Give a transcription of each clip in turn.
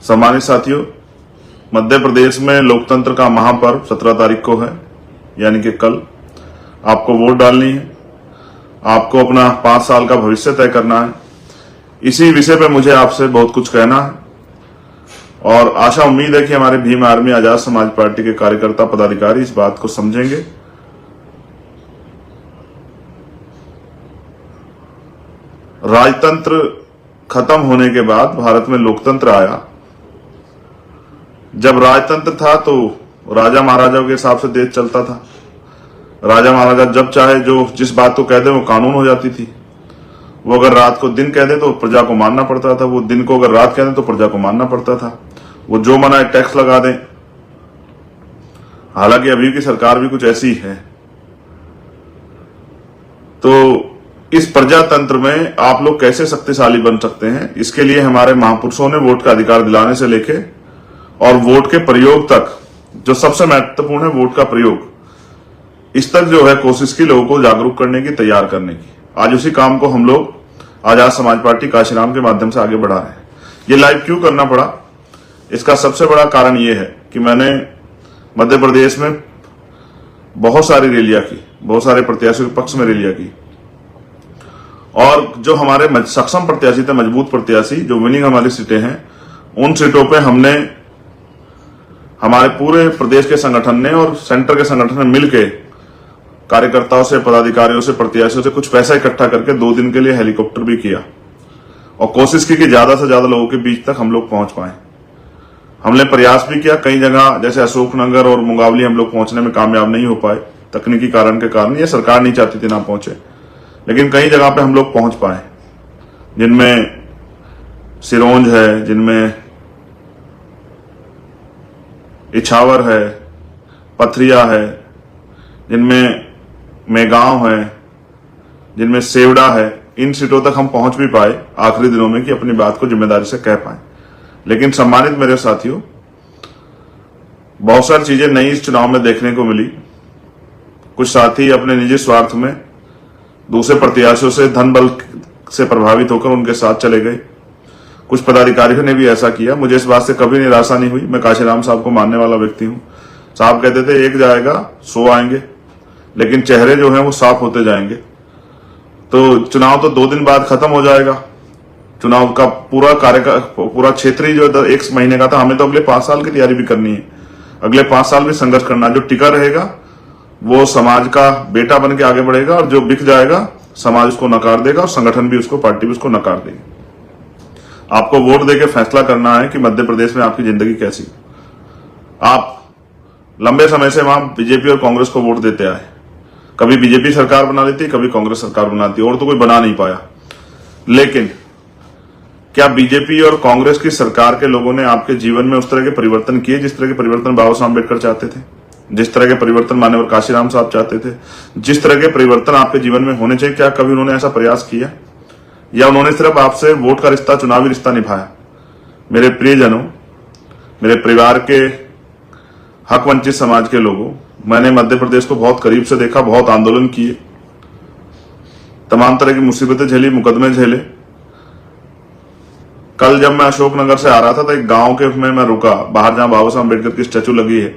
सम्मानित साथियों, मध्य प्रदेश में लोकतंत्र का महापर्व 17 तारीख को है, यानी कि कल। आपको वोट डालनी है, आपको अपना 5 साल का भविष्य तय करना है। इसी विषय पे मुझे आपसे बहुत कुछ कहना है और आशा उम्मीद है कि हमारे भीम आर्मी आजाद समाज पार्टी के कार्यकर्ता पदाधिकारी इस बात को समझेंगे। राजतंत्र खत्म होने के बाद भारत में लोकतंत्र आया। जब राजतंत्र था तो राजा महाराजाओं के हिसाब से देश चलता था। राजा महाराजा जब चाहे जो जिस बात को कह दे वो कानून हो जाती थी। वो अगर रात को दिन कह दे तो प्रजा को मानना पड़ता था, वो दिन को अगर रात कह दे तो प्रजा को मानना पड़ता था। वो जो मनाए टैक्स लगा दें। हालांकि अभी की सरकार भी कुछ ऐसी है। तो इस प्रजातंत्र में आप लोग कैसे शक्तिशाली बन सकते हैं, इसके लिए हमारे महापुरुषों ने वोट का अधिकार दिलाने से लेके और वोट के प्रयोग तक, जो सबसे महत्वपूर्ण है वोट का प्रयोग, इस तक जो है कोशिश की लोगों को जागरूक करने की, तैयार करने की। आज उसी काम को हम लोग आजाद समाज पार्टी काशीराम के माध्यम से आगे बढ़ा रहे हैं। ये लाइव क्यों करना पड़ा, इसका सबसे बड़ा कारण ये है कि मैंने मध्य प्रदेश में बहुत सारी रैलियां की, बहुत सारे प्रत्याशियों के पक्ष में रैलियां की और जो हमारे सक्षम प्रत्याशी थे, मजबूत प्रत्याशी, जो विनिंग हमारी सीटें हैं, उन सीटों पे हमने हमारे पूरे प्रदेश के संगठन ने और सेंटर के संगठन ने मिलकर कार्यकर्ताओं से, पदाधिकारियों से, प्रत्याशियों से कुछ पैसा इकट्ठा करके 2 दिन के लिए हेलीकॉप्टर भी किया और कोशिश की कि ज्यादा से ज्यादा लोगों के बीच तक हम लोग पहुंच पाए। हमने प्रयास भी किया, कई जगह जैसे अशोकनगर और मुंगावली हम लोग पहुंचने में कामयाब नहीं हो पाए तकनीकी कारण के कारण, या सरकार नहीं चाहती थी ना पहुंचे, लेकिन कई जगह पे हम लोग पहुंच पाए, जिनमें सिरोंज है, जिनमें इछावर है, पथरिया है, जिनमें मेगांव है, जिनमें सेवड़ा है। इन सीटों तक हम पहुंच भी पाए आखिरी दिनों में कि अपनी बात को जिम्मेदारी से कह पाए। लेकिन सम्मानित मेरे साथियों, बहुत सारी चीजें नई इस चुनाव में देखने को मिली। कुछ साथी अपने निजी स्वार्थ में दूसरे प्रत्याशियों से धन बल से प्रभावित होकर उनके साथ चले गए। कुछ पदाधिकारियों ने भी ऐसा किया। मुझे इस बात से कभी निराशा नहीं हुई। मैं काशीराम साहब को मानने वाला व्यक्ति हूं। साहब कहते थे एक जाएगा 100 आएंगे, लेकिन चेहरे जो हैं वो साफ होते जाएंगे। तो चुनाव तो 2 दिन बाद खत्म हो जाएगा। चुनाव का पूरा क्षेत्रीय जो 1 महीने का था, हमें तो अगले 5 साल की तैयारी भी करनी है। अगले 5 साल भी संघर्ष करना। जो टिका रहेगा वो समाज का बेटा बन के आगे बढ़ेगा और जो बिक जाएगा समाज उसको नकार देगा और संगठन भी उसको, पार्टी भी उसको नकार देगी। आपको वोट देके फैसला करना है कि मध्य प्रदेश में आपकी जिंदगी कैसी। आप लंबे समय से वहां बीजेपी और कांग्रेस को वोट देते आए। कभी बीजेपी सरकार बना लेती, कभी कांग्रेस सरकार बनाती, और तो कोई बना नहीं पाया। लेकिन क्या बीजेपी और कांग्रेस की सरकार के लोगों ने आपके जीवन में उस तरह के परिवर्तन किए जिस तरह के परिवर्तन बाबा साहब अम्बेडकर चाहते थे, जिस तरह के परिवर्तन माननीय काशीराम साहब चाहते थे, जिस तरह के परिवर्तन आपके जीवन में होने चाहिए? क्या कभी उन्होंने ऐसा प्रयास किया, या उन्होंने सिर्फ आपसे वोट का रिश्ता, चुनावी रिश्ता निभाया? मेरे प्रियजनों, मेरे परिवार के हक वंचित समाज के लोगों, मैंने मध्य प्रदेश को बहुत करीब से देखा, बहुत आंदोलन किए, तमाम तरह की मुसीबतें झेली, मुकदमे झेले। कल जब मैं अशोकनगर से आ रहा था तो एक गांव के में मैं रुका, बाहर जहां बाबा साहब अम्बेडकर की स्टैचू लगी है।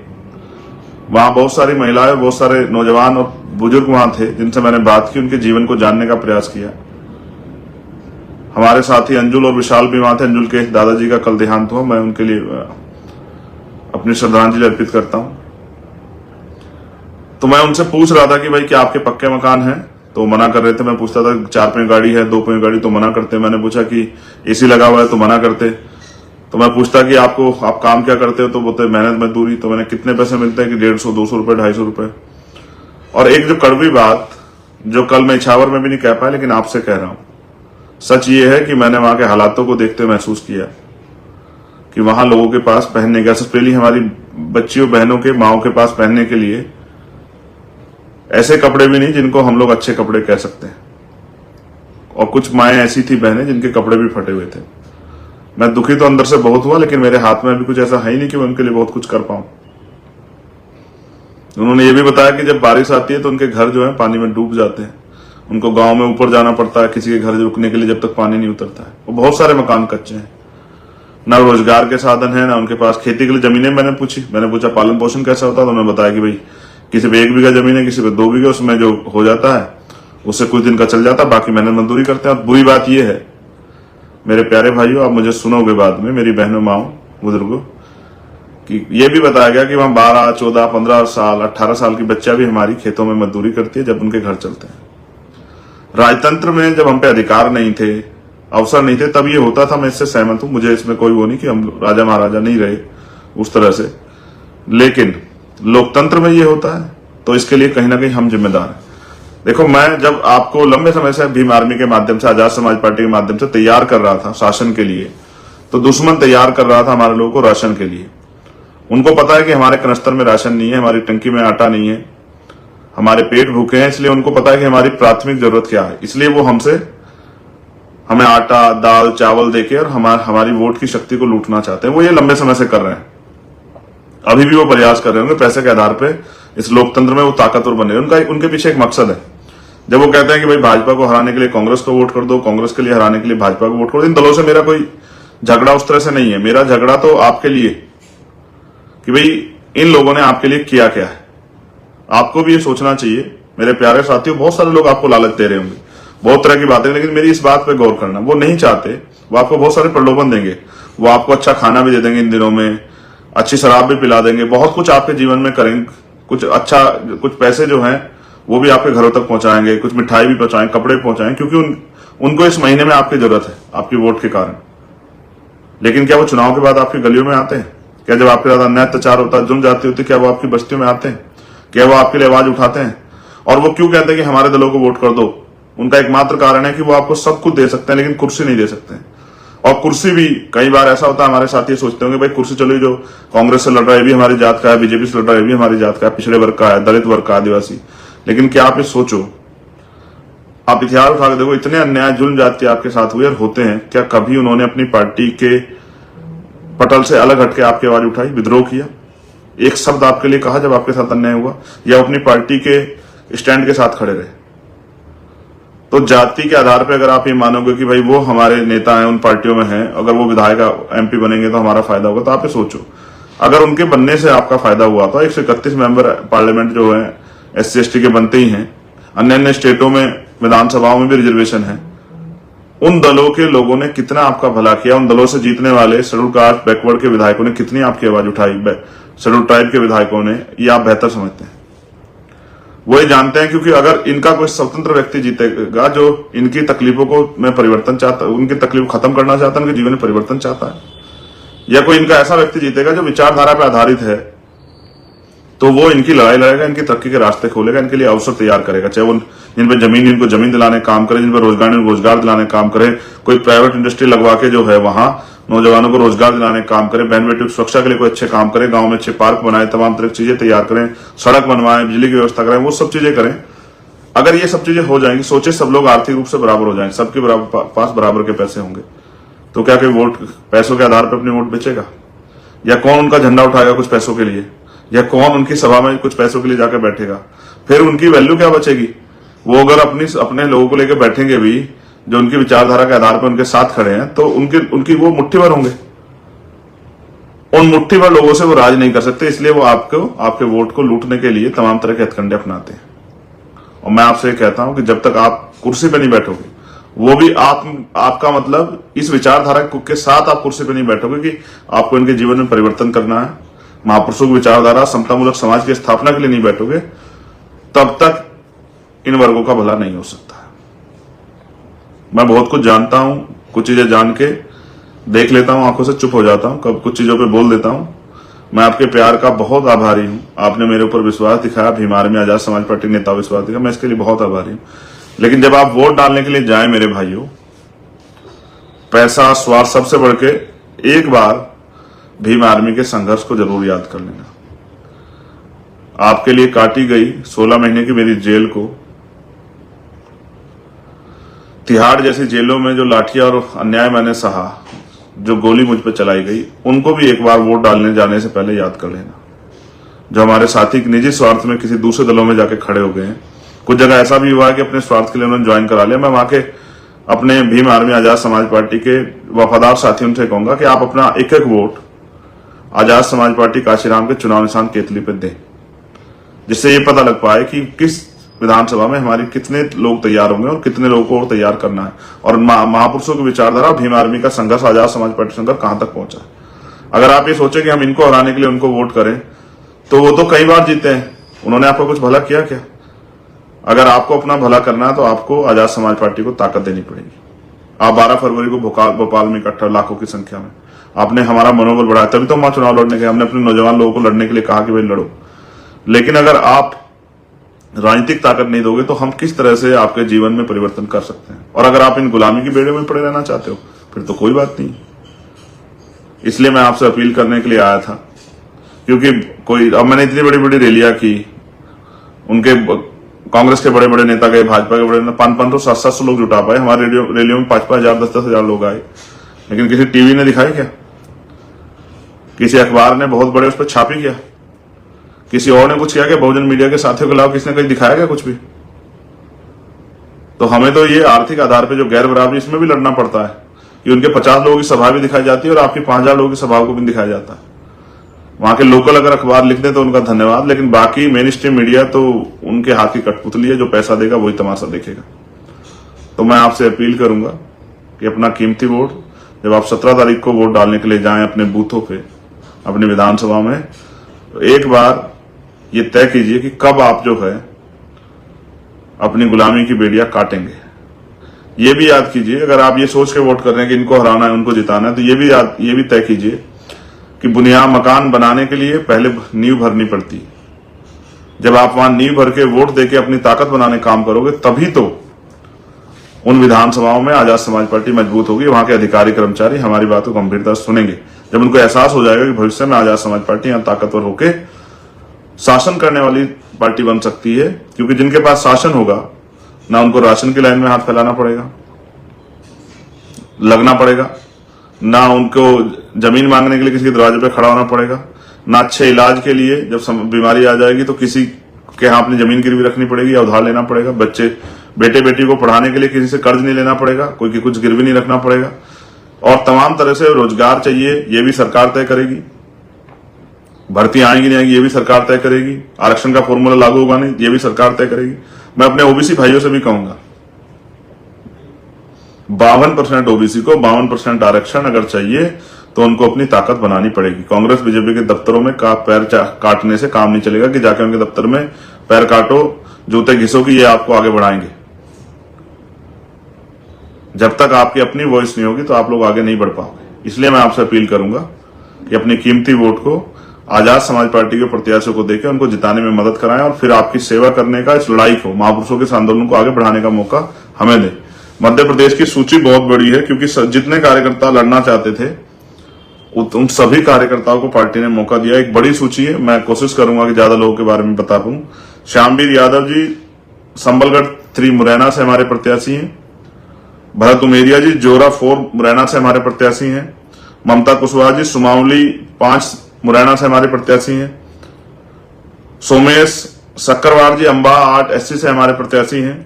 वहां बहुत सारी महिलाएं, बहुत सारे नौजवान और बुजुर्ग वहां थे जिनसे मैंने बात की, उनके जीवन को जानने का प्रयास किया। हमारे साथी अंजुल और विशाल भी वहां थे। अंजुल के दादाजी का कल देहांत हुआ। मैं उनके लिए अपनी श्रद्धांजलि अर्पित करता हूं। तो मैं उनसे पूछ रहा था कि भाई क्या आपके पक्के मकान हैं? तो मना कर रहे थे। मैं पूछता था 4 पहिया गाड़ी है, 2 पहिया गाड़ी, तो मना करते। मैंने पूछा कि एसी लगा हुआ है, तो मना करते। तो मैं पूछता कि आप काम क्या करते हो? तो बोलते मेहनत मजदूरी। तो मैंने कितने पैसे मिलते हैं? कि 150, 200 रुपए, 250 रुपए। और एक जो कड़वी बात जो कल मैं इछावर में भी नहीं कह पाया, लेकिन आपसे कह रहा हूं, सच ये है कि मैंने वहां के हालातों को देखते हुए महसूस किया कि वहां लोगों के पास पहनने का, स्पेशली हमारी बच्चियों, बहनों के, माओं के पास पहनने के लिए ऐसे कपड़े भी नहीं जिनको हम लोग अच्छे कपड़े कह सकते हैं। और कुछ माएं ऐसी थी, बहनें, जिनके कपड़े भी फटे हुए थे। मैं दुखी तो अंदर से बहुत हुआ, लेकिन मेरे हाथ में अभी कुछ ऐसा है ही नहीं कि मैं उनके लिए बहुत कुछ कर पाऊं। उन्होंने ये भी बताया कि जब बारिश आती है तो उनके घर जो है पानी में डूब जाते हैं। उनको गांव में ऊपर जाना पड़ता है किसी के घर रुकने के लिए जब तक पानी नहीं उतरता है। और बहुत सारे मकान कच्चे हैं। ना रोजगार के साधन है, ना उनके पास खेती के लिए जमीनें। मैंने पूछा पालन पोषण कैसा होता है, तो उन्होंने बताया कि भाई किसी पे 1 बीघा जमीन है, किसी पे 2 बीघा, उसमें जो हो जाता है उससे कुछ दिन का चल जाता है, बाकी मेहनत मजदूरी करते हैं। और बुरी बात यह है मेरे प्यारे भाइयों, आप मुझे सुनोगे बाद में, मेरी बहनों माओ बुजुर्गों, कि ये भी बताया गया कि वहां 12, 14, 15 साल 18 साल की बच्चा भी हमारी खेतों में मजदूरी करती है जब उनके घर चलते हैं। राजतंत्र में जब हम पे अधिकार नहीं थे, अवसर नहीं थे, तब ये होता था। मैं इससे सहमत हूं, मुझे इसमें कोई वो नहीं कि हम राजा महाराजा नहीं रहे उस तरह से, लेकिन लोकतंत्र में ये होता है, तो इसके लिए कहीं ना कहीं हम जिम्मेदार हैं। देखो, मैं जब आपको लंबे समय से भीम आर्मी के माध्यम से, आजाद समाज पार्टी के माध्यम से तैयार कर रहा था शासन के लिए, तो दुश्मन तैयार कर रहा था हमारे लोगों को राशन के लिए। उनको पता है कि हमारे कनस्तर में राशन नहीं है, हमारी टंकी में आटा नहीं है, हमारे पेट भूखे हैं, इसलिए उनको पता है कि हमारी प्राथमिक जरूरत क्या है। इसलिए वो हमें आटा, दाल, चावल देके और हमारी वोट की शक्ति को लूटना चाहते हैं। वो ये लंबे समय से कर रहे हैं, अभी भी वो प्रयास कर रहे होंगे। पैसे के आधार पे इस लोकतंत्र में वो ताकतवर बने, उनके पीछे एक मकसद है। जब वो कहते हैं कि भाई भाजपा को हराने के लिए कांग्रेस को वोट कर दो, कांग्रेस के लिए हराने के लिए भाजपा को वोट कर दो, इन दलों से मेरा कोई झगड़ा उस तरह से नहीं है। मेरा झगड़ा तो आपके लिए कि भाई इन लोगों ने आपके लिए किया क्या है। आपको भी ये सोचना चाहिए मेरे प्यारे साथियों। बहुत सारे लोग आपको लालच दे रहे होंगे, बहुत तरह की बातें, लेकिन मेरी इस बात पे गौर करना, वो नहीं चाहते, वो आपको बहुत सारे प्रलोभन देंगे, वो आपको अच्छा खाना भी दे देंगे, इन दिनों में अच्छी शराब भी पिला देंगे, बहुत कुछ आपके जीवन में करेंगे, कुछ पैसे जो हैं वो भी आपके घरों तक पहुंचाएंगे, कुछ मिठाई भी पहुंचाएंगे, कपड़े पहुंचाएंगे, क्योंकि उनको इस महीने में आपकी जरूरत है, आपकी वोट के कारण। लेकिन क्या वो चुनाव के बाद आपकी गलियों में आते हैं? क्या जब आपके साथ अन्याय अत्याचार होता है, जुल्म जाती होती, क्या वो आपकी बस्तियों में आते हैं? क्या वो आपके लिए आवाज उठाते हैं? और वो क्यों कहते हैं कि हमारे दलों को वोट कर दो? उनका एकमात्र कारण है कि वो आपको सब कुछ दे सकते हैं, लेकिन कुर्सी नहीं दे सकते हैं। और कुर्सी भी कई बार ऐसा होता है, हमारे साथी सोचते होंगे भाई कुर्सी चलो, जो कांग्रेस से लड़ रहा है भी हमारी जात का है, बीजेपी से लड़ रहा है भी हमारी जात का है, पिछड़े वर्ग का है, दलित वर्ग का, आदिवासी। लेकिन क्या आप ये सोचो, आप इतिहास उठा के देखो, इतने अन्याय जुल्म जाति आपके साथ हुए और होते हैं, क्या कभी उन्होंने अपनी पार्टी के पटल से अलग हटके आपकी आवाज उठाई, विद्रोह किया, एक शब्द आपके लिए कहा जब आपके साथ अन्याय हुआ, या अपनी पार्टी के स्टैंड के साथ खड़े रहे? तो जाति के आधार पर अगर आप ये मानोगे कि भाई वो हमारे नेता हैं, उन पार्टियों में हैं, अगर वो विधायक एमपी बनेंगे तो हमारा फायदा होगा, तो आप ये सोचो, अगर उनके बनने से आपका फायदा हुआ तो 131 मेंबर पार्लियामेंट जो है SC ST के बनते ही हैं, अन्य स्टेटों में विधानसभाओं में भी रिजर्वेशन है, उन दलों के लोगों ने कितना आपका भला किया, उन दलों से जीतने वाले शेड्यूल कास्ट बैकवर्ड के विधायकों ने कितनी आपकी आवाज उठाई, शेड्यूल ट्राइब के विधायकों ने, ये आप बेहतर समझते हैं। वो ये जानते हैं, क्योंकि अगर इनका कोई स्वतंत्र व्यक्ति जीतेगा जो इनकी तकलीफों को में परिवर्तन चाहता, उनकी तकलीफ खत्म करना चाहता है, उनके जीवन में परिवर्तन चाहता है, या कोई इनका ऐसा व्यक्ति जीतेगा जो विचारधारा पर आधारित है, तो वो इनकी लड़ाई लड़ेगा, इनकी तरक्की के रास्ते खोलेगा, इनके लिए अवसर तैयार करेगा। चाहे वो जिन पर जमीन, इनको जमीन दिलाने काम करे, जिन पर रोजगार दिलाने काम करे, कोई प्राइवेट इंडस्ट्री लगवा के जो है वहां नौजवानों को रोजगार दिलाने काम करे, बहन बेटियों की सुरक्षा के लिए कोई अच्छे काम करे, गांव में अच्छे पार्क बनाए, तमाम तरह की चीजें तैयार करें, सड़क बनवाएं, बिजली की व्यवस्था करें, वो सब चीजें करें। अगर ये सब चीजें हो जाएंगी, सोचे सब लोग आर्थिक रूप से बराबर हो जाएंगे, सबके पास बराबर के पैसे होंगे, तो क्या कोई वोट पैसों के आधार पर अपनी वोट बेचेगा? या कौन उनका झंडा उठाएगा कुछ पैसों के लिए? या कौन उनकी सभा में कुछ पैसों के लिए जाकर बैठेगा? फिर उनकी वैल्यू क्या बचेगी? वो अगर अपने लोगों को लेकर बैठेंगे भी, जो उनकी विचारधारा के आधार पर उनके साथ खड़े हैं, तो उनकी वो मुट्ठी भर होंगे। उन मुट्ठी भर लोगों से वो राज नहीं कर सकते, इसलिए वो आपके वोट को लूटने के लिए तमाम तरह के हथकंडे अपनाते हैं। और मैं आपसे कहता हूं कि जब तक आप कुर्सी पे नहीं बैठोगे, वो भी आपका मतलब इस विचारधारा के साथ आप कुर्सी पे नहीं बैठोगे कि आपको इनके जीवन में परिवर्तन करना है, महापुरुषों की विचारधारा, समतामूलक समाज की स्थापना के लिए नहीं बैठोगे, तब तक इन वर्गों का भला नहीं हो सकता। मैं बहुत कुछ जानता हूं, कुछ चीजें जान के देख लेता हूं, आंखों से चुप हो जाता हूं, कब कुछ चीजों पे बोल देता हूं। मैं आपके प्यार का बहुत आभारी हूं, आपने मेरे ऊपर विश्वास दिखाया, भीम आर्मी आजाद समाज पार्टी नेता विश्वास दिखाया, मैं इसके लिए बहुत आभारी हूं। लेकिन जब आप वोट डालने के लिए जाए मेरे भाइयों, पैसा स्वार्थ सबसे बढ़ के एक बार भीम आर्मी के संघर्ष को जरूर याद कर लेना। आपके लिए काटी गई 16 महीने की मेरी जेल को, तिहाड़ जैसी जेलों में जो लाठियां और अन्याय मैंने सहा, जो गोली मुझ पर चलाई गई, उनको भी एक बार वोट डालने जाने से पहले याद कर लेना। जो हमारे साथी निजी स्वार्थ में किसी दूसरे दलों में जाके खड़े हो गए हैं, कुछ जगह ऐसा भी हुआ है कि अपने स्वार्थ के लिए उन्होंने ज्वाइन करा लिया। मैं वहां के अपने भीम आर्मी आजाद समाज पार्टी के वफादार साथियों से कहूंगा कि आप अपना एक एक वोट आजाद समाज पार्टी काशीराम के चुनाव निशान केतली पे दें, जिससे ये पता लग पाए कि किस विधानसभा में हमारे कितने लोग तैयार होंगे और कितने लोगों को और तैयार करना है, और महापुरुषों की विचारधारा भीम आर्मी का संघर्ष, आजाद समाज पार्टी संघर्ष कहां तक पहुंचा है। अगर आप ये सोचे कि हम इनको हराने के लिए उनको वोट करें, तो वो तो कई बार जीते हैं, उन्होंने आपको कुछ भला किया क्या? अगर आपको अपना भला करना है तो आपको आजाद समाज पार्टी को ताकत देनी पड़ेगी। आप 12 फरवरी को भोपाल में इकट्ठा लाखों की संख्या में आपने हमारा मनोबल बढ़ाया, तभी तो हम चुनाव लड़ने गए। हमने अपने नौजवान लोगों को लड़ने के लिए कहा कि भाई लड़ो, लेकिन अगर आप राजनीतिक ताकत नहीं दोगे तो हम किस तरह से आपके जीवन में परिवर्तन कर सकते हैं? और अगर आप इन गुलामी की बेड़े में पड़े रहना चाहते हो फिर तो कोई बात नहीं। इसलिए मैं आपसे अपील करने के लिए आया था, क्योंकि अब मैंने इतनी बड़ी बड़ी रैलियां की, उनके कांग्रेस के बड़े बड़े नेता गए, भाजपा के बड़े नेता 500-700 लोग जुटा पाए, हमारे रैलियों में 5,000 10,000 लोग आए, लेकिन किसी टीवी ने दिखाई क्या? किसी अखबार ने बहुत बड़े उस पर छापी क्या? किसी और ने कुछ किया क्या? बहुजन मीडिया के साथियों के अलावा किसने कहीं दिखाया क्या कुछ भी? तो हमें तो ये आर्थिक आधार पे जो गैर बराबरी, इसमें भी लड़ना पड़ता है कि उनके 50 लोगों की सभा भी दिखाई जाती है और आपकी 5,000 लोगों की सभा को भी दिखाया जाता है। वहां के लोकल अगर अखबार लिख दें तो उनका धन्यवाद, लेकिन बाकी मेन स्ट्रीम मीडिया तो उनके हाथ की कठपुतली है, जो पैसा देगा वही तमाशा देखेगा। तो मैं आपसे अपील करूंगा कि अपना कीमती वोट, जब आप 17 तारीख को वोट डालने के लिए जाएं अपने बूथों पे, अपनी विधानसभा में, तो एक बार ये तय कीजिए कि कब आप जो है अपनी गुलामी की बेड़ियां काटेंगे। ये भी याद कीजिए, अगर आप ये सोच के वोट कर रहे हैं कि इनको हराना है, उनको जिताना है, तो ये भी तय कीजिए कि बुनियाद मकान बनाने के लिए पहले नींव भरनी पड़ती है। जब आप वहां नींव भर के वोट देके अपनी ताकत बनाने काम करोगे, तभी तो उन विधानसभाओं में आजाद समाज पार्टी मजबूत होगी। वहां के अधिकारी कर्मचारी हमारी बात को गंभीरता से सुनेंगे। जब उनको एहसास हो जाएगा कि भविष्य में आजाद समाज पार्टी यहां ताकतवर होकर शासन करने वाली पार्टी बन सकती है, क्योंकि जिनके पास शासन होगा ना उनको राशन की लाइन में हाथ फैलाना पड़ेगा, लगना पड़ेगा, ना उनको जमीन मांगने के लिए किसी के दरवाजे पे खड़ा होना पड़ेगा, ना अच्छे इलाज के लिए जब बीमारी आ जाएगी तो किसी के यहाँ अपनी जमीन गिरवी रखनी पड़ेगी या उधार लेना पड़ेगा, बेटे बेटी को पढ़ाने के लिए किसी से कर्ज नहीं लेना पड़ेगा, कोई की कुछ गिरवी नहीं रखना पड़ेगा, और तमाम तरह से रोजगार चाहिए, ये भी सरकार तय करेगी। भर्ती आएंगी नहीं आएंगी ये भी सरकार तय करेगी। आरक्षण का फॉर्मूला लागू होगा नहीं, ये भी सरकार तय करेगी। मैं अपने ओबीसी भाइयों से भी कहूंगा, 52% ओबीसी को 52% आरक्षण अगर चाहिए तो उनको अपनी ताकत बनानी पड़ेगी। कांग्रेस बीजेपी के दफ्तरों में पैर काटने से काम नहीं चलेगा कि जाके उनके दफ्तर में पैर काटो, जूते घिसो कि ये आपको आगे बढ़ाएंगे। जब तक आपकी अपनी वॉइस नहीं होगी तो आप लोग आगे नहीं बढ़ पाओगे। इसलिए मैं आपसे अपील करूंगा कि अपनी कीमती वोट को आजाद समाज पार्टी के प्रत्याशियों को देकर उनको जिताने में मदद कराएं, और फिर आपकी सेवा करने का, इस लड़ाई को, महापुरुषों के इस आंदोलन को आगे बढ़ाने का मौका हमें दें। मध्य प्रदेश की सूची बहुत बड़ी है, क्योंकि जितने कार्यकर्ता लड़ना चाहते थे उन सभी कार्यकर्ताओं को पार्टी ने मौका दिया। एक बड़ी सूची है, मैं कोशिश करूंगा कि ज्यादा लोगों के बारे में बता पाऊं। श्यामवीर यादव जी संबलगढ़ 3 मुरैना से हमारे प्रत्याशी हैं। भरत उमेरिया जी जोरा 4 मुरैना से हमारे प्रत्याशी हैं। ममता कुशवाहा जी सुमावली 5 मुरैना से हमारे प्रत्याशी हैं। सोमेश सक्करवार जी अंबा 8 एससी से हमारे प्रत्याशी हैं।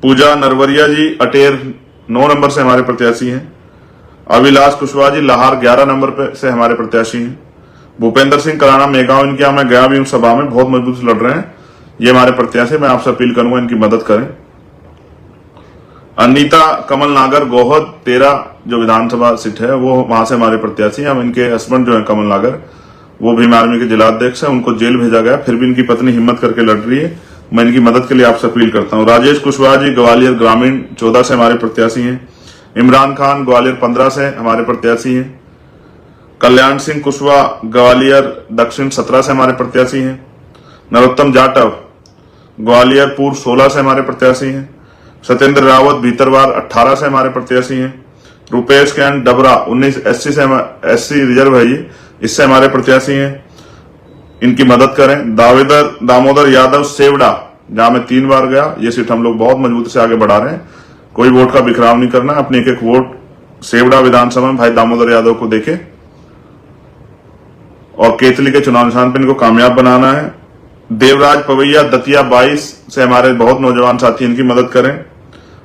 पूजा नरवरिया जी अटेर 9 नंबर से हमारे प्रत्याशी हैं। अविलास कुशवाहा जी लाहौर 11 नंबर से हमारे प्रत्याशी हैं। भूपेंद्र सिंह कराना मेगांव, इनके यहां मैं गया भी हूं सभा में, बहुत मजबूत से लड़ रहे हैं, ये हमारे प्रत्याशी। मैं आपसे अपील करूंगा इनकी मदद करें। अनीता कमल नागर गोहद 13 जो विधानसभा सीट है वो वहां से हमारे प्रत्याशी हैं। हम इनके हस्बैंड जो है कमल नागर, वो भीम आर्मी के जिलाध्यक्ष है, उनको जेल भेजा गया, फिर भी इनकी पत्नी हिम्मत करके लड़ रही है। मैं इनकी मदद के लिए आपसे अपील करता हूं। राजेश कुशवाहा जी ग्वालियर ग्रामीण 14 से हमारे प्रत्याशी हैं। इमरान खान ग्वालियर 15 से हमारे प्रत्याशी हैं। कल्याण सिंह कुशवाहा ग्वालियर दक्षिण 17 से हमारे प्रत्याशी हैं। नरोत्तम जाटव ग्वालियर पूर्व 16 से हमारे प्रत्याशी हैं। सत्येंद्र रावत भीतरवार 18 से हमारे प्रत्याशी हैं। रुपेश कैन डबरा 19 एससी से एससी रिजर्व है ये, इससे हमारे प्रत्याशी हैं, इनकी मदद करें। दामोदर यादव सेवड़ा, जहां मैं 3 बार गया, ये सीट हम लोग बहुत मजबूती से आगे बढ़ा रहे हैं। कोई वोट का बिखराव नहीं करना, अपने एक एक वोट सेवड़ा विधानसभा में भाई दामोदर यादव को देके और केतली के चुनाव निशान पर इनको कामयाब बनाना है। देवराज पवैया दतिया 22 से हमारे बहुत नौजवान साथी, इनकी मदद करें।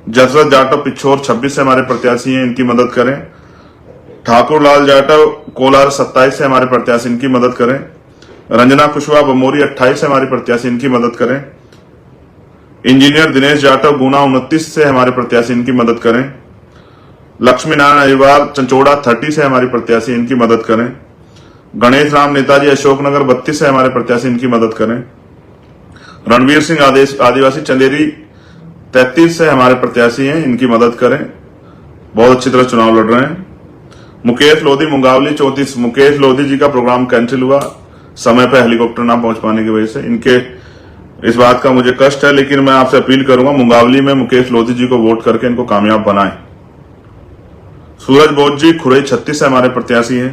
जसरत जाटव पिछोर 26 से हमारे प्रत्याशी हैं, इनकी मदद करें। ठाकुर लाल जाटव कोलार 27 से हमारे प्रत्याशी, इनकी मदद करें। रंजना कुशवाहा बमोरी 28 से हमारे प्रत्याशी, इनकी मदद करें। इंजीनियर दिनेश जाटव गुना 29 से हमारे प्रत्याशी, इनकी मदद करें। लक्ष्मी नारायण अहिरवार चंचोड़ा 30 से हमारे प्रत्याशी, इनकी मदद करें। गणेश राम नेताजी अशोकनगर 32 से हमारे प्रत्याशी, इनकी मदद करें। रणवीर सिंह आदिवासी चंदेरी 33 से हमारे प्रत्याशी हैं, इनकी मदद करें। बहुत अच्छी तरह चुनाव लड़ रहे हैं। मुकेश लोधी मुंगावली 34, मुकेश लोधी जी का प्रोग्राम कैंसिल हुआ समय पर हेलीकॉप्टर ना पहुंच पाने की वजह से। इनके इस बात का मुझे कष्ट है, लेकिन मैं आपसे अपील करूंगा मुंगावली में मुकेश लोधी जी को वोट करके इनको कामयाब बनाएं। सूरज बोध जी खुरई 36 से हमारे प्रत्याशी हैं।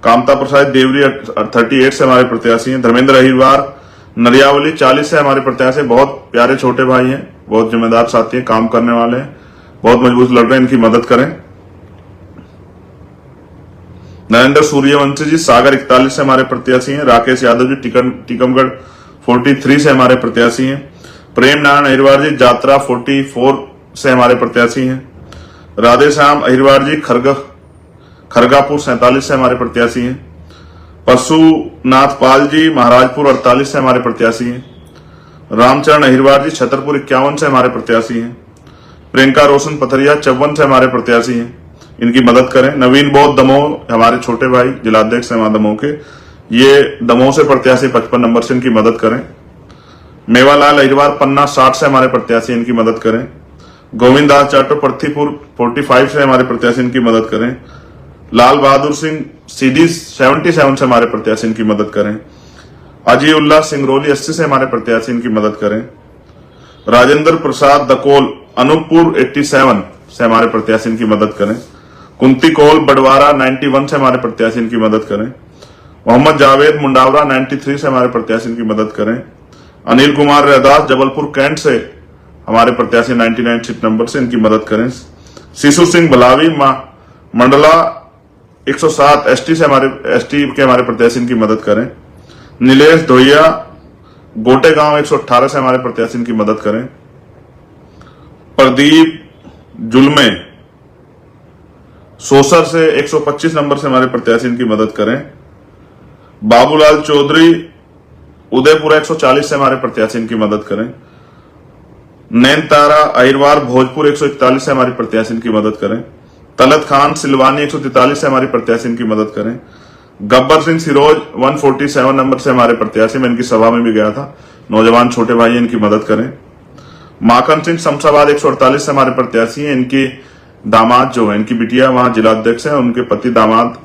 कामता प्रसाद देवरी 38 से हमारे प्रत्याशी हैं। धर्मेंद्र अहिरवार नरियावली 40 से हमारे प्रत्याशी, बहुत प्यारे छोटे भाई हैं, बहुत जिम्मेदार साथी हैं, काम करने वाले हैं, बहुत मजबूत लड़ रहे हैं, इनकी मदद करें। नरेंद्र सूर्यवंशी जी सागर 41 से हमारे प्रत्याशी हैं। राकेश यादव जी टीकमगढ़ 43 से हमारे प्रत्याशी हैं। प्रेम नारायण अहिरवार जी जात्रा 44 से हमारे प्रत्याशी हैं। राधेश्याम अहिरवार जी खरगापुर 47 से हमारे प्रत्याशी हैं। पशुनाथ पाल जी महाराजपुर 48 से हमारे प्रत्याशी हैं। रामचरण अहिरवार जी छतरपुर 51 से हमारे प्रत्याशी हैं। प्रियंका रोशन पथरिया 54 से हमारे प्रत्याशी हैं, इनकी मदद करें। नवीन बौद्ध दमोह हमारे छोटे भाई जिलाध्यक्ष हैं दमोह के, ये दमोह से प्रत्याशी 55 नंबर से, इनकी मदद करें। मेवालाल अहिरवार पन्ना 60 से हमारे प्रत्याशी, इनकी मदद करें। गोविंद दास जाटव पृथ्वीपुर 45 से हमारे प्रत्याशी, इनकी मदद करें। लाल बहादुर सिंह सीडी 77 से हमारे प्रत्याशी, इनकी मदद करें। अजीउल्लाह सिंगरौली 80 से हमारे प्रत्याशी, इनकी मदद करें। राजेंद्र प्रसाद दकोल अनूपपुर 87 से हमारे प्रत्याशी, इनकी मदद करें। कुंती कौल बडवारा 91 से हमारे प्रत्याशी, इनकी मदद करें। मोहम्मद जावेद मुंडावरा 93 से हमारे प्रत्याशी, इनकी मदद करें। अनिल कुमार रैदास जबलपुर कैंट से हमारे प्रत्याशी 99 सीट नंबर से, इनकी मदद करें। शिशु सिंह भलावी मंडला 107 एसटी के हमारे प्रत्याशी, इनकी मदद करें। नीलेश धोइया गोटेगांव 118 से हमारे प्रत्याशी, इनकी मदद करें। प्रदीप जुलमे सोसर से 125 नंबर से हमारे प्रत्याशी, इनकी मदद करें। बाबूलाल चौधरी उदयपुर 140 से हमारे प्रत्याशी, इनकी मदद करें। नैन तारा अहिरवार भोजपुर 141 से हमारी प्रत्याशी, इनकी मदद करें। तलत खान सिलवानी 143 से हमारी प्रत्याशी, इनकी मदद करें। गब्बर सिंह सिरोज 147 नंबर से हमारे प्रत्याशी, मैं इनकी सभा में भी गया था, नौजवान छोटे भाई, इनकी मदद करें। माखन सिंह शमशाबाद 148 से हमारे प्रत्याशी हैं। इनकी दामाद जो है, इनकी बिटिया वहां जिलाध्यक्ष है, उनके पति दामाद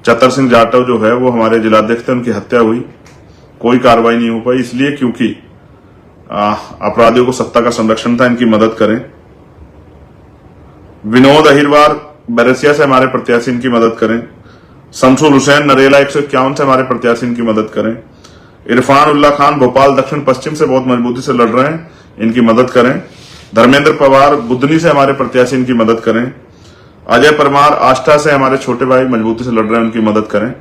चतर सिंह जाटव जो है वो हमारे जिलाध्यक्ष थे, उनकी हत्या हुई, कोई कार्रवाई नहीं हो पाई, इसलिए क्योंकि अपराधियों को सत्ता का संरक्षण था, इनकी मदद करें। विनोद अहिरवार बैरसिया से हमारे प्रत्याशी, इनकी मदद करें। शमसुल हुसैन नरेला 151 से हमारे प्रत्याशी, इनकी मदद करें। इरफान उल्ला खान भोपाल दक्षिण पश्चिम से बहुत मजबूती से लड़ रहे हैं, इनकी मदद करें। धर्मेंद्र पवार बुधनी से हमारे प्रत्याशी, इनकी मदद करें। अजय परमार आष्टा से हमारे छोटे भाई मजबूती से लड़ रहे हैं, उनकी मदद करें।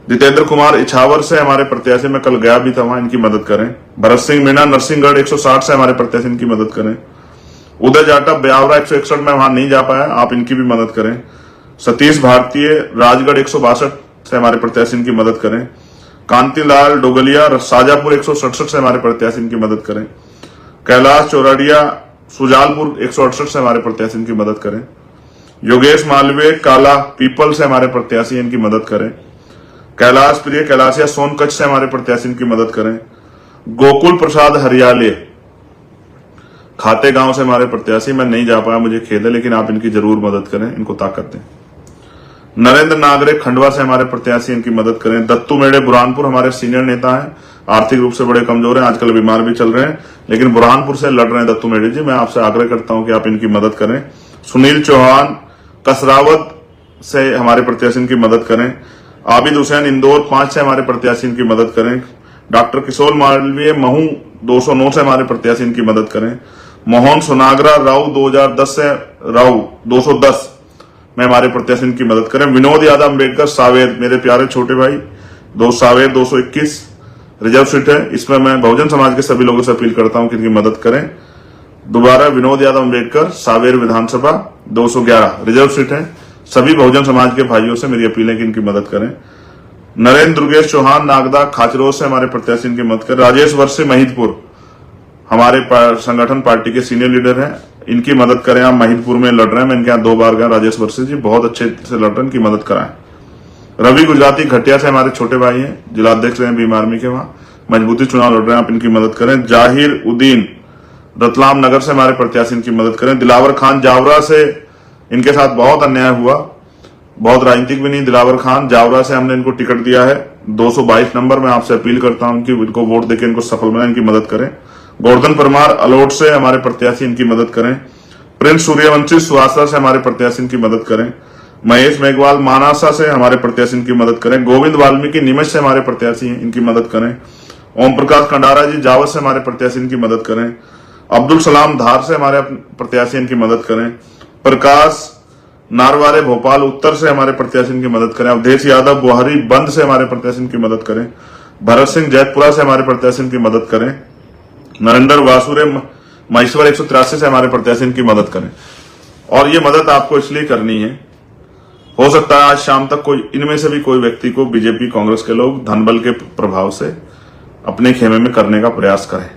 जितेंद्र कुमार इछावर से हमारे प्रत्याशी, मैं कल गया भी था वहां, इनकी मदद करें। भरत सिंह मीणा नरसिंहगढ़ 160 से हमारे प्रत्याशी, इनकी मदद करें। उदय जाटव ब्यावरा 161 में वहां नहीं जा पाया, आप इनकी भी मदद करें। सतीश भारतीय राजगढ़ 162 से हमारे प्रत्याशी, इनकी मदद करें। कांतिलाल डोगलिया शाजापुर 167 से हमारे प्रत्याशी, इनकी मदद करें। कैलाश चौराडिया सुजालपुर 168 से हमारे प्रत्याशी, इनकी मदद करें। योगेश मालवीय काला पीपल से हमारे प्रत्याशी, इनकी मदद करें। कैलाश प्रिय कैलाशिया सोनकच्छ से हमारे प्रत्याशी, इनकी मदद करें। गोकुल प्रसाद हरियाले खाते गांव से हमारे प्रत्याशी, मैं नहीं जा पाया, मुझे खेद है, लेकिन आप इनकी जरूर मदद करें, इनको ताकत दें। नरेंद्र नागरे खंडवा से हमारे प्रत्याशी, इनकी मदद करें। दत्तू मेड़े बुरहानपुर हमारे सीनियर नेता हैं, आर्थिक रूप से बड़े कमजोर हैं, आजकल बीमार भी चल रहे हैं, लेकिन बुरहानपुर से लड़ रहे हैं दत्तू मेड़े जी, मैं आपसे आग्रह करता हूं कि आप इनकी मदद करें। सुनील चौहान कसरावत से हमारे प्रत्याशी, इनकी मदद करें। आबिद हुसैन इंदौर 5 से हमारे प्रत्याशी, इनकी मदद करें। डॉक्टर किशोर मालवीय महू 209 से हमारे प्रत्याशी, इनकी मदद करें। मोहन सोनागरा राव 2010 से राव 210 में हमारे प्रत्याशी, इनकी मदद करें। विनोद यादव अम्बेडकर सावेर मेरे प्यारे छोटे भाई सावेर 221 रिजर्व सीट है, इसमें मैं बहुजन समाज के सभी लोगों से अपील करता हूं कि इनकी मदद करें। दोबारा विनोद यादव अम्बेडकर, सावेर विधानसभा 211 रिजर्व सीट है। सभी बहुजन समाज के भाइयों से मेरी अपील है कि इनकी मदद करें। नरेंद्र दुर्गेश चौहान, नागदा खाचरोद से हमारे प्रत्याशी, इनकी मदद करें। राजेश वर्षे, महिदपुर, हमारे संगठन पार्टी के सीनियर लीडर हैं, इनकी मदद करें। आप महिदपुर में लड़ रहे हैं, मैं इनके यहाँ 2 बार गया। राजेश वर्षे जी बहुत अच्छे से लड़ रहे हैं, इनकी मदद कराएं। रवि गुजराती घटिया से हमारे छोटे भाई हैं, जिलाध्यक्ष रहे भीम आर्मी के, वहां मजबूती चुनाव लड़ रहे हैं, आप इनकी मदद करें। जाहिर उद्दीन, रतलाम नगर से हमारे प्रत्याशी, इनकी मदद करें। दिलावर खान, जावरा से, इनके साथ बहुत अन्याय हुआ, बहुत राजनीतिक भी नहीं। दिलावर खान, जावरा से हमने इनको टिकट दिया है 222 नंबर। मैं आपसे अपील करता हूं कि इनको वोट देकर इनको सफल बनाएं, इनकी मदद करें। गोवर्धन परमार, अलोट से हमारे प्रत्याशी, इनकी मदद करें। प्रिंस सूर्यवंशी, सुहासरा से हमारे प्रत्याशी, इनकी मदद करें। महेश मेघवाल, मानासा से हमारे प्रत्याशी, इनकी मदद करें। गोविंद वाल्मीकि, नीमच से हमारे प्रत्याशी हैं, इनकी मदद करें। ओम प्रकाश खंडारा जी, जावत से हमारे प्रत्याशी, इनकी मदद करें। अब्दुल सलाम, धार से हमारे प्रत्याशी, इनकी मदद करें। प्रकाश नारवारे, भोपाल उत्तर से हमारे प्रत्याशी, इनकी मदद करें। अवधेश यादव, बुहारी बंद से हमारे प्रत्याशी, इनकी मदद करें। भरत सिंह, जैतपुरा से हमारे प्रत्याशी, इनकी मदद करें। नरेंद्र वासुरे, महेश्वर 183 से हमारे प्रत्याशी, इनकी मदद करें। और ये मदद आपको इसलिए करनी है, हो सकता है आज शाम तक कोई इनमें से भी कोई व्यक्ति को बीजेपी कांग्रेस के लोग धनबल के प्रभाव से अपने खेमे में करने का प्रयास करें,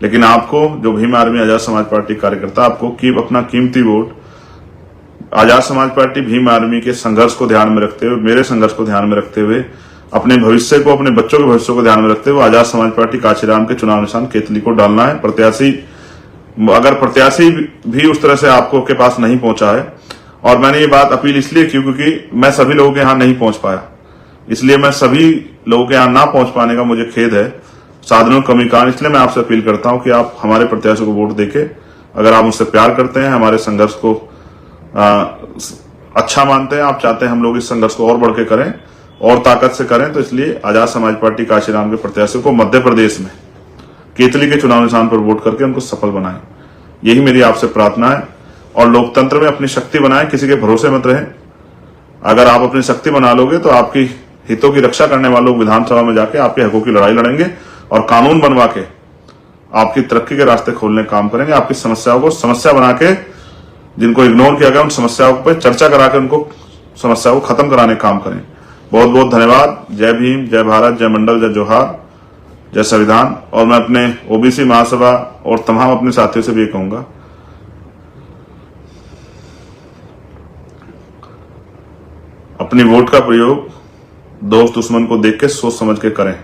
लेकिन आपको जो भीम आर्मी आजाद समाज पार्टी कार्यकर्ता, आपको अपना कीमती vote Azad Samaj party Bhim army के संघर्ष को ध्यान में रखते हुए, मेरे संघर्ष को ध्यान में रखते हुए, अपने भविष्य को, अपने बच्चों के भविष्य को ध्यान में रखते हुए आजाद समाज पार्टी कांचीराम के चुनाव निशान केतली को डालना है। प्रत्याशी, अगर प्रत्याशी भी उस तरह से आपको के पास नहीं पहुंचा है, और मैंने ये बात अपील इसलिए की क्योंकि मैं सभी लोगों के यहाँ नहीं पहुंच पाया, इसलिए मैं सभी लोगों के यहाँ ना पहुंच पाने का मुझे खेद है, साधनों की कमी कारण। इसलिए मैं आपसे अपील करता हूं कि आप हमारे प्रत्याशी को वोट देके, अगर आप मुझसे प्यार करते हैं, हमारे संघर्ष को अच्छा मानते हैं, आप चाहते हैं हम लोग इस संघर्ष को और बढ़ के करें और ताकत से करें, तो इसलिए आजाद समाज पार्टी कांचीराम के प्रत्याशी को मध्य प्रदेश में केतली के चुनाव निशान पर वोट करके उनको सफल बनाएं। यही मेरी आपसे प्रार्थना है। और लोकतंत्र में अपनी शक्ति बनाएं, किसी के भरोसे मत रहें। अगर आप अपनी शक्ति बना लोगे तो आपकी हितों की रक्षा करने वाले लोग विधानसभा में जाके आपके हकों की लड़ाई लड़ेंगे और कानून बनवा के आपकी तरक्की के रास्ते खोलने का काम करेंगे। आपकी समस्याओं को समस्या बना के, जिनको इग्नोर किया गया उन समस्याओं पर चर्चा करा के उनको समस्या को खत्म कराने का काम करें। बहुत बहुत धन्यवाद। जय भीम, जय भारत, जय मंडल, जय जोहार, जय संविधान। और मैं अपने ओबीसी महासभा और तमाम अपने साथियों से भी कहूंगा, अपनी वोट का प्रयोग दोस्त दुश्मन को देख के सोच समझ के करें,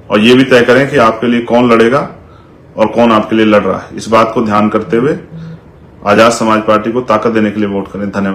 और ये भी तय करें कि आपके लिए कौन लड़ेगा और कौन आपके लिए लड़ रहा है। इस बात को ध्यान करते हुए आजाद समाज पार्टी को ताकत देने के लिए वोट करें। धन्यवाद।